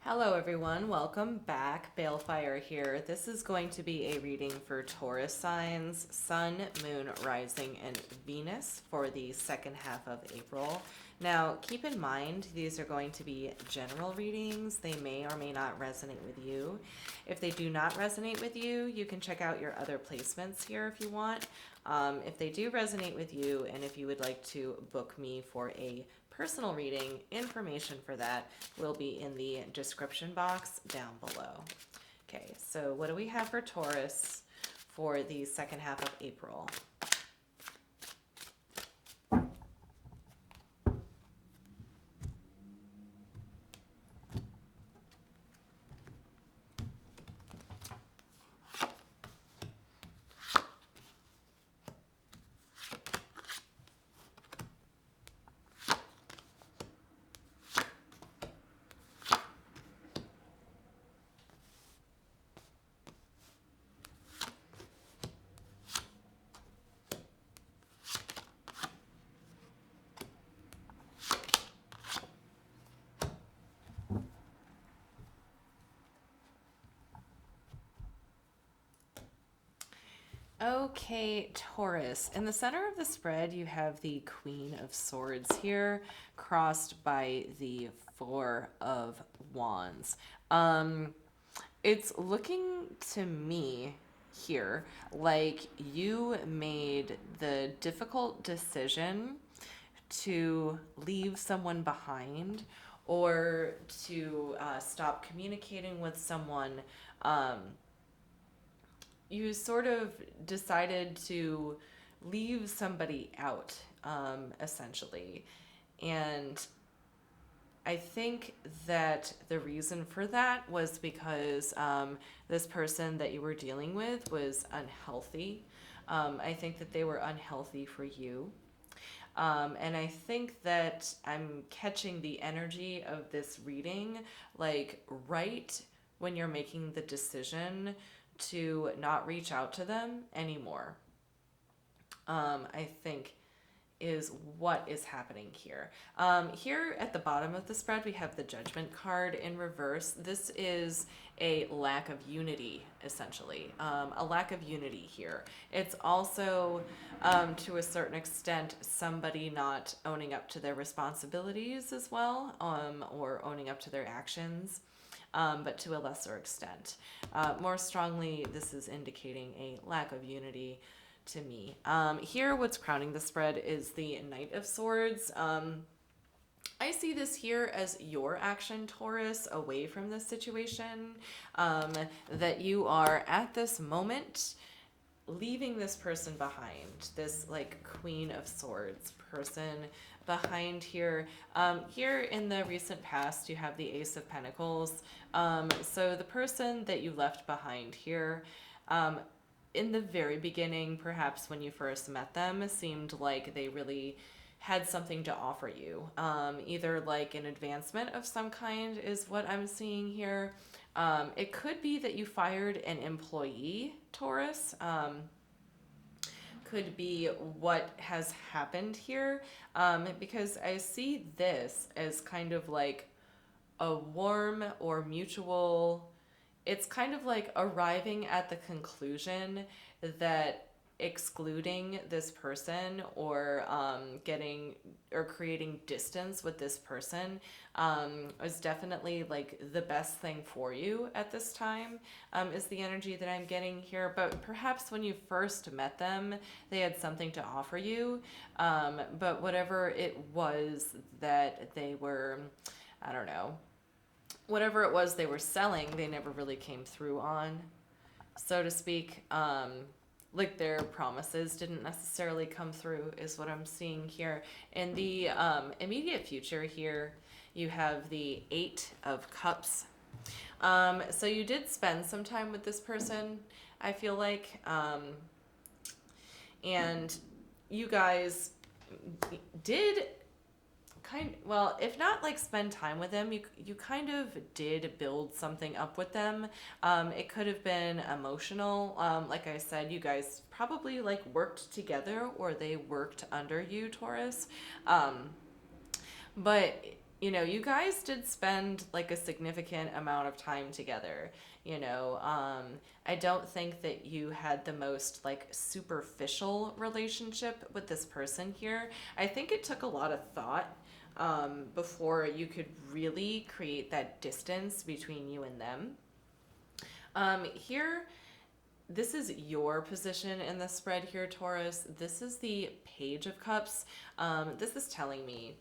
Hello everyone, welcome back. Balefire here. This is going to be a reading for Taurus signs, Sun, Moon, Rising, and Venus for the second half of April. Now, keep in mind, these are going to be general readings. They may or may not resonate with you. If they do not resonate with you, you can check out your other placements here if you want. If they do resonate with you, and if you would like to book me for a personal reading, information for that will be in the description box down below. Okay, so what do we have for Taurus for the second half of April? Okay, Taurus. In the center of the spread, you have the Queen of Swords here, crossed by the Four of Wands. It's looking to me here like you made the difficult decision to leave someone behind or to stop communicating with someone. You sort of decided to leave somebody out, essentially. And I think that the reason for that was because this person that you were dealing with was unhealthy. I think that they were unhealthy for you. And I think that I'm catching the energy of this reading, like right when you're making the decision to not reach out to them anymore. I think is what is happening here. Here at the bottom of the spread, we have the Judgment card in reverse. This is a lack of unity, essentially. A lack of unity here. It's also, to a certain extent, somebody not owning up to their responsibilities as well, or owning up to their actions. But to a lesser extent. More strongly, this is indicating a lack of unity to me. Here, what's crowning the spread is the Knight of Swords. I see this here as your action, Taurus, away from this situation, that you are at this moment leaving this person behind, this like Queen of Swords person behind here. Here in the recent past, you have the Ace of Pentacles. So the person that you left behind here, in the very beginning, perhaps when you first met them, seemed like they really had something to offer you. Either like an advancement of some kind is what I'm seeing here. It could be that you fired an employee, Taurus. Could be what has happened here, because I see this as kind of like a warm or mutual, it's kind of like arriving at the conclusion that excluding this person or getting or creating distance with this person is definitely like the best thing for you at this time, is the energy that I'm getting here. But perhaps when you first met them, they had something to offer you, but whatever it was that they were, I don't know, whatever it was they were selling, they never really came through on, so to speak. Like their promises didn't necessarily come through is what I'm seeing here. In the immediate future here, you have the Eight of Cups. So you did spend some time with this person, I feel like. And you guys did well, if not like spend time with them, you kind of did build something up with them. It could have been emotional. Like I said, you guys probably like worked together or they worked under you, Taurus. But you know, you guys did spend like a significant amount of time together. You know, I don't think that you had the most like superficial relationship with this person here. I think it took a lot of thought before you could really create that distance between you and them. Here, this is your position in the spread here, Taurus. This is the Page of Cups. This is telling me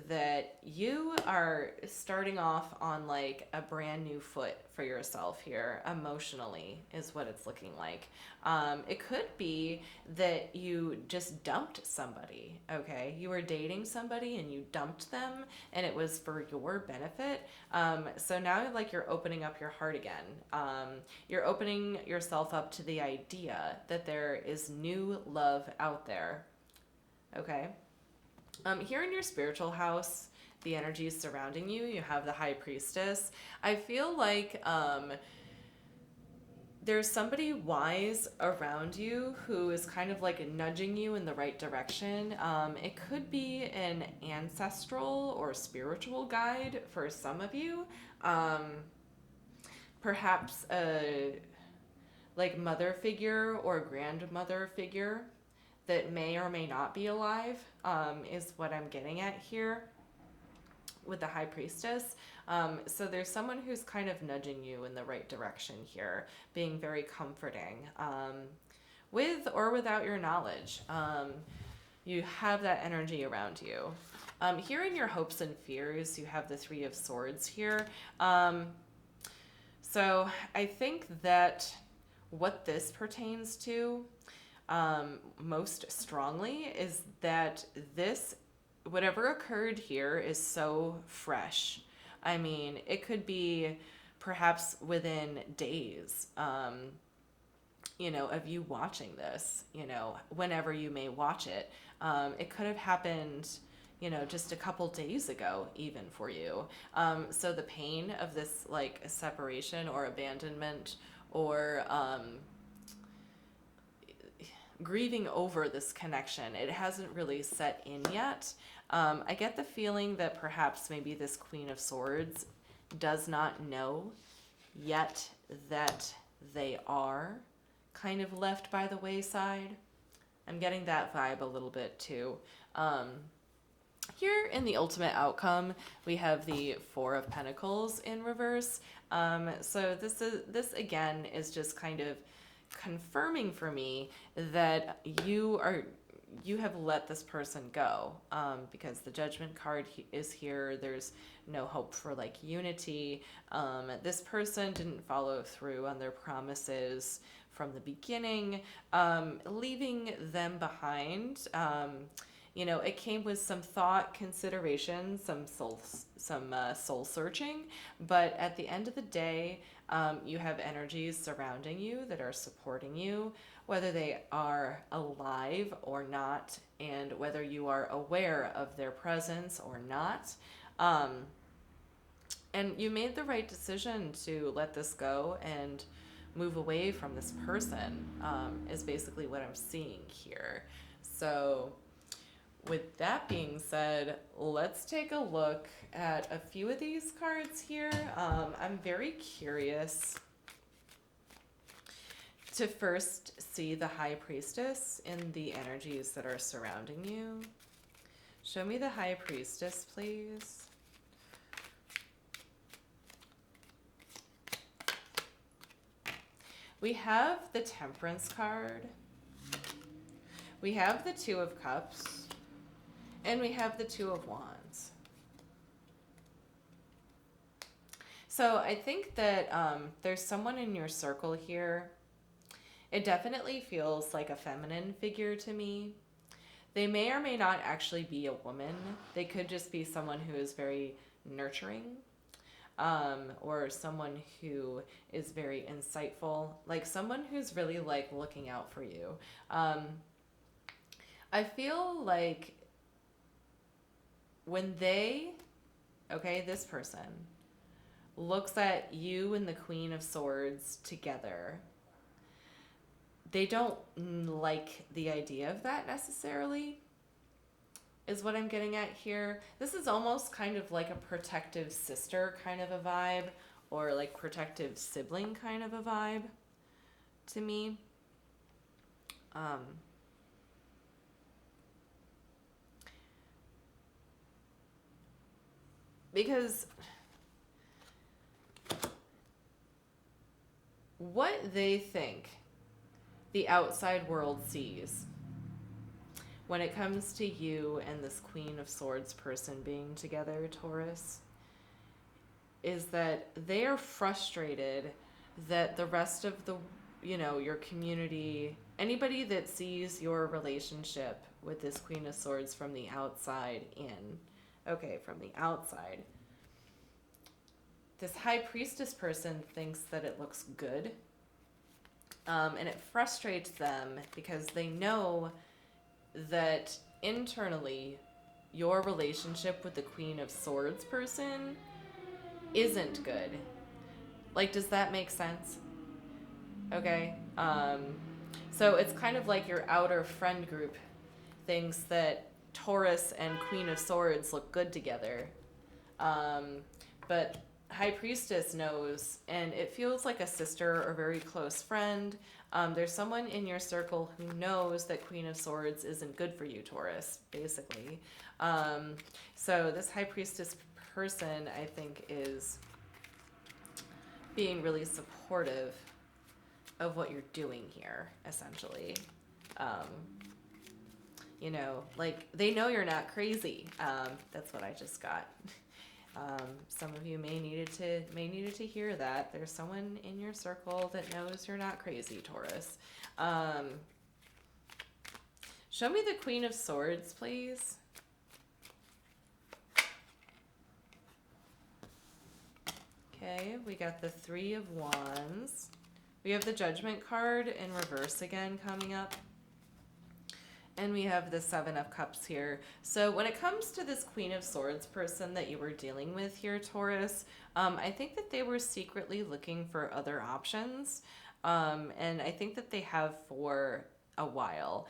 that you are starting off on like a brand new foot for yourself here emotionally is what it's looking like. It could be that you just dumped somebody. Okay, you were dating somebody and you dumped them and it was for your benefit. So now like you're opening up your heart again. You're opening yourself up to the idea that there is new love out there. Okay. Here in your spiritual house, the energies surrounding you, you have the High Priestess. I feel like there's somebody wise around you who is kind of like nudging you in the right direction. It could be an ancestral or spiritual guide for some of you. Perhaps a like mother figure or grandmother figure that may or may not be alive, is what I'm getting at here with the High Priestess. So there's someone who's kind of nudging you in the right direction here, being very comforting, with or without your knowledge. You have that energy around you. Here in your hopes and fears, you have the Three of Swords here. So I think that what this pertains to most strongly is that this, whatever occurred here, is so fresh. I mean, it could be perhaps within days, you know, of you watching this, you know, whenever you may watch it. It could have happened, you know, just a couple days ago, even for you. So the pain of this, like, separation or abandonment or grieving over this connection, it hasn't really set in yet. I get the feeling that perhaps maybe this Queen of Swords does not know yet that they are kind of left by the wayside. I'm getting that vibe a little bit too. Here in the ultimate outcome, we have the Four of Pentacles in reverse. So this again is just kind of confirming for me that you have let this person go, because the Judgment card is here. There's no hope for like unity. This person didn't follow through on their promises from the beginning, leaving them behind. You know, it came with some thought, consideration, some soul searching, but at the end of the day, you have energies surrounding you that are supporting you, whether they are alive or not, and whether you are aware of their presence or not. And you made the right decision to let this go and move away from this person, is basically what I'm seeing here. So with that being said, let's take a look at a few of these cards here. I'm very curious to first see the High Priestess in the energies that are surrounding you. Show me the High Priestess, please. We have the Temperance card. We have the Two of Cups. And we have the Two of Wands. So I think that there's someone in your circle here. It definitely feels like a feminine figure to me. They may or may not actually be a woman. They could just be someone who is very nurturing, or someone who is very insightful, like someone who's really like looking out for you. I feel like when this person looks at you and the Queen of Swords together, they don't like the idea of that necessarily. is what I'm getting at here. This is almost kind of like a protective sister kind of a vibe, or like protective sibling kind of a vibe to me. Because what they think the outside world sees when it comes to you and this Queen of Swords person being together, Taurus, is that they are frustrated that the rest of the, your community, anybody that sees your relationship with this Queen of Swords from the outside in, okay, from the outside, this High Priestess person thinks that it looks good. And it frustrates them because they know that internally your relationship with the Queen of Swords person isn't good. Like, does that make sense? Okay. So it's kind of like your outer friend group thinks that Taurus and Queen of Swords look good together. But High Priestess knows, and it feels like a sister or very close friend. There's someone in your circle who knows that Queen of Swords isn't good for you, Taurus, basically. So this High Priestess person, I think, is being really supportive of what you're doing here, essentially. Like, they know you're not crazy. That's what I just got. Some of you may needed to hear that. There's someone in your circle that knows you're not crazy, Taurus. Show me the Queen of Swords, please. Okay, we got the Three of Wands. We have the Judgment card in reverse again coming up. And we have the Seven of Cups here. So when it comes to this Queen of Swords person that you were dealing with here, Taurus, I think that they were secretly looking for other options. And I think that they have for a while.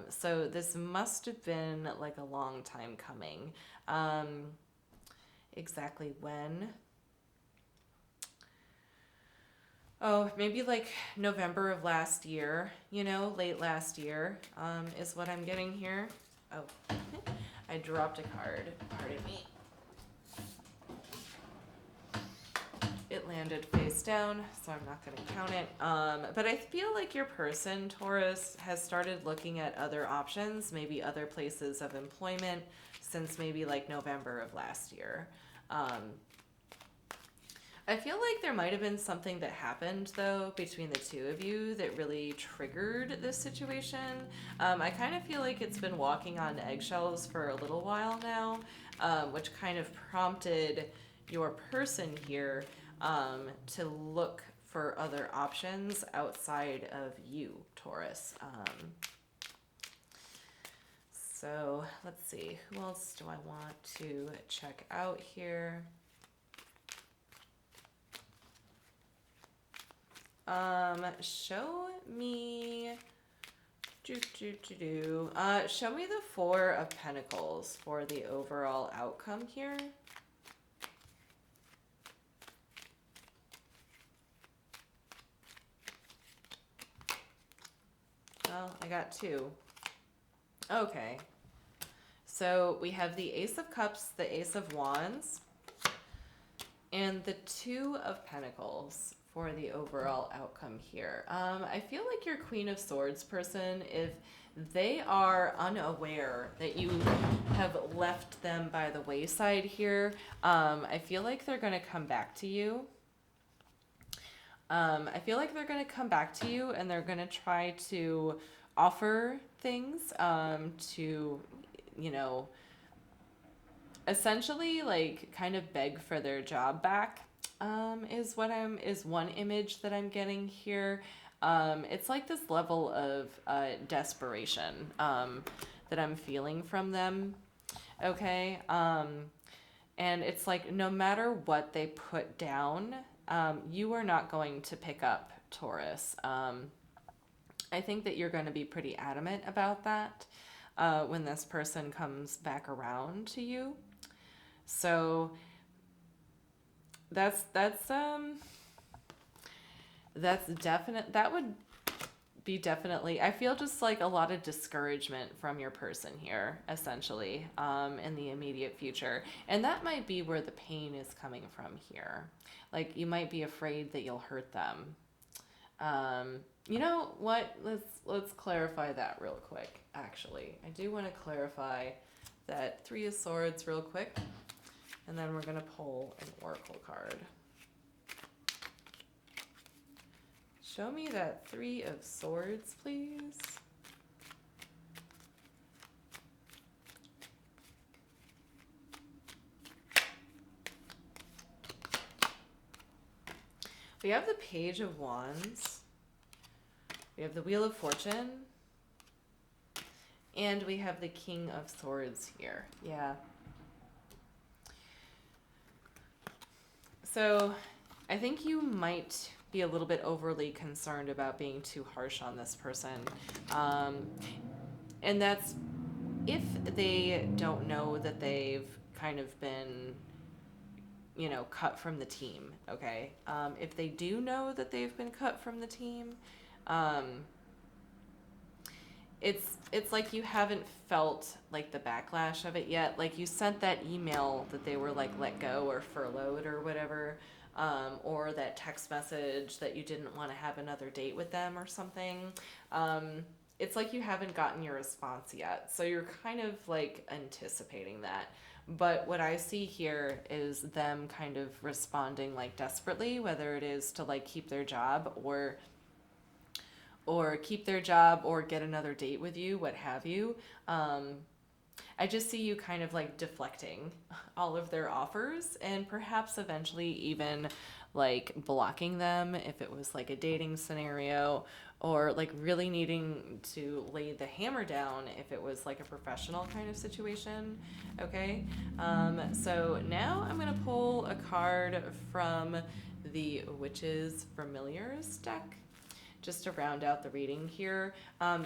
So this must have been like a long time coming. Exactly when? Oh, maybe like November of last year, late last year, is what I'm getting here. Oh, I dropped a card. Pardon me. It landed face down, so I'm not going to count it. But I feel like your person, Taurus, has started looking at other options, maybe other places of employment, since maybe like November of last year. I feel like there might have been something that happened, though, between the two of you that really triggered this situation. I kind of feel like it's been walking on eggshells for a little while now, which kind of prompted your person here to look for other options outside of you, Taurus. So let's see, who else do I want to check out here? Show me show me the Four of Pentacles for the overall outcome here. Well, I got two. Okay. So we have the Ace of Cups, the Ace of Wands, and the Two of Pentacles for the overall outcome here. I feel like your Queen of Swords person, if they are unaware that you have left them by the wayside here, I feel like they're going to come back to you. I feel like they're going to come back to you and they're going to try to offer things to, essentially like kind of beg for their job back. Is one image that I'm getting here. It's like this level of desperation that I'm feeling from them. Okay. And it's like no matter what they put down, you are not going to pick up, Taurus. I think that you're going to be pretty adamant about that. when this person comes back around to you. So that's definite. That would be definitely, I feel just like a lot of discouragement from your person here, essentially, in the immediate future. And that might be where the pain is coming from here. Like, you might be afraid that you'll hurt them. You know what? Let's clarify that real quick, actually. I do want to clarify that Three of Swords real quick. And then we're going to pull an oracle card. Show me that Three of Swords, please. We have the Page of Wands. We have the Wheel of Fortune. And we have the King of Swords here. Yeah. So I think you might be a little bit overly concerned about being too harsh on this person. And that's if they don't know that they've kind of been, you know, cut from the team, okay? If they do know that they've been cut from the team, it's like you haven't felt like the backlash of it yet. Like, you sent that email that they were like let go or furloughed or whatever, or that text message that you didn't want to have another date with them or something. It's like you haven't gotten your response yet. So you're kind of like anticipating that. But what I see here is them kind of responding like desperately, whether it is to like keep their job or keep their job or get another date with you, what have you. I just see you kind of like deflecting all of their offers and perhaps eventually even like blocking them if it was like a dating scenario, or like really needing to lay the hammer down if it was like a professional kind of situation. Okay. So now I'm going to pull a card from the Witch's Familiars deck, just to round out the reading here.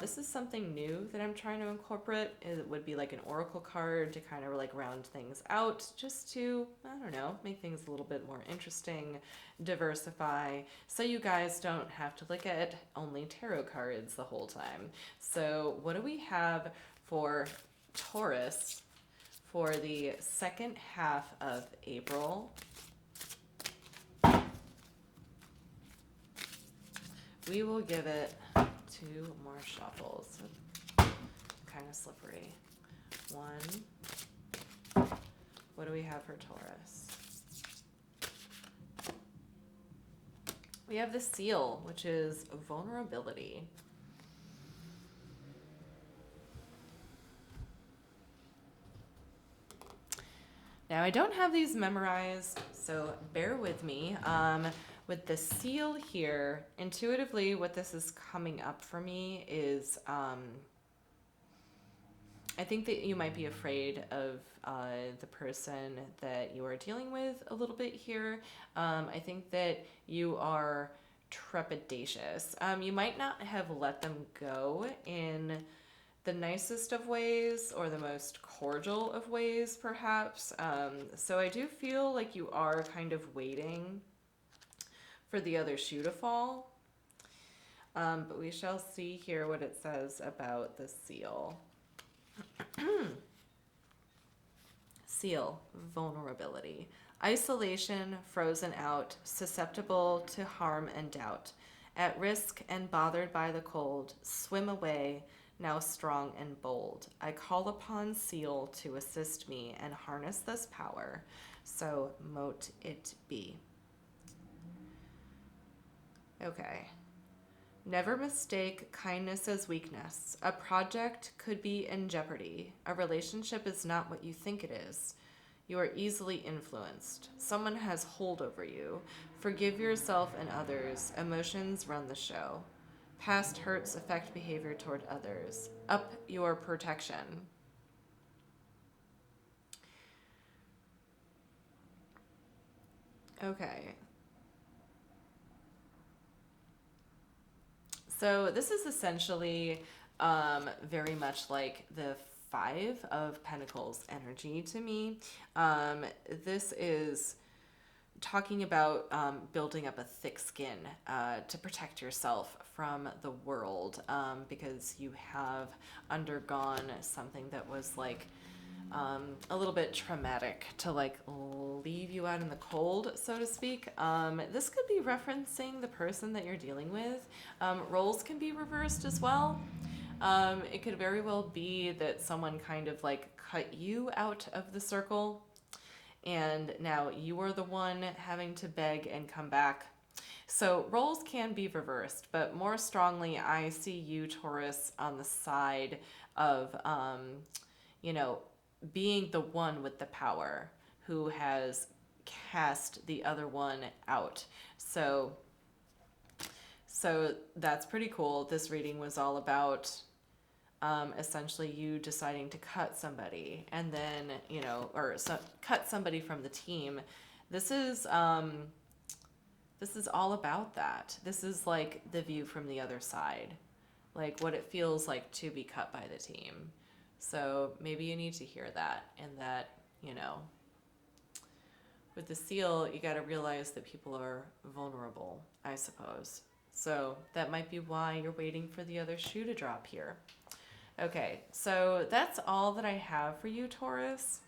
This is something new that I'm trying to incorporate. It would be like an oracle card to kind of like round things out, just to, I don't know, make things a little bit more interesting, diversify, so you guys don't have to look at only tarot cards the whole time. So what do we have for Taurus for the second half of April? We will give it 2 more shuffles. Kind of slippery. 1. What do we have for Taurus? We have the Seal, which is vulnerability. Now, I don't have these memorized, so bear with me. With the Seal here, intuitively what this is coming up for me is I think that you might be afraid of the person that you are dealing with a little bit here. I think that you are trepidatious. You might not have let them go in the nicest of ways or the most cordial of ways, perhaps. So I do feel like you are kind of waiting for the other shoe to fall. But we shall see here what it says about the Seal. Seal, vulnerability. Isolation, frozen out, susceptible to harm and doubt. At risk and bothered by the cold, swim away, now strong and bold. I call upon Seal to assist me and harness this power. So mote it be. Okay. Never mistake kindness as weakness. A project could be in jeopardy. A relationship is not what you think it is. You are easily influenced. Someone has hold over you. Forgive yourself and others. Emotions run the show. Past hurts affect behavior toward others. Up your protection. Okay. So this is essentially very much like the Five of Pentacles energy to me. This is talking about building up a thick skin to protect yourself from the world, because you have undergone something that was like a little bit traumatic to like leave you out in the cold, so to speak. This could be referencing the person that you're dealing with. Roles can be reversed as well. It could very well be that someone kind of like cut you out of the circle, and now you are the one having to beg and come back. So roles can be reversed, but more strongly, I see you, Taurus, on the side of, you know, being the one with the power who has cast the other one out. So that's pretty cool. This reading was all about essentially you deciding to cut somebody, and then, you know, or cut somebody from the team. This is all about that. This is like the view from the other side, like what it feels like to be cut by the team. So maybe you need to hear that, and that, you know, with the seal, you got to realize that people are vulnerable, I suppose. So that might be why you're waiting for the other shoe to drop here. Okay, so that's all that I have for you, Taurus.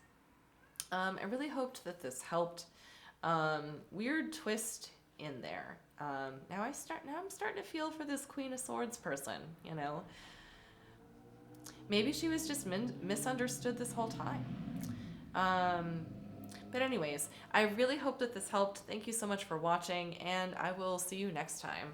I really hoped that this helped. Weird twist in there. Now I'm starting to feel for this Queen of Swords person, you know. Maybe she was just misunderstood this whole time. But anyways, I really hope that this helped. Thank you so much for watching, and I will see you next time.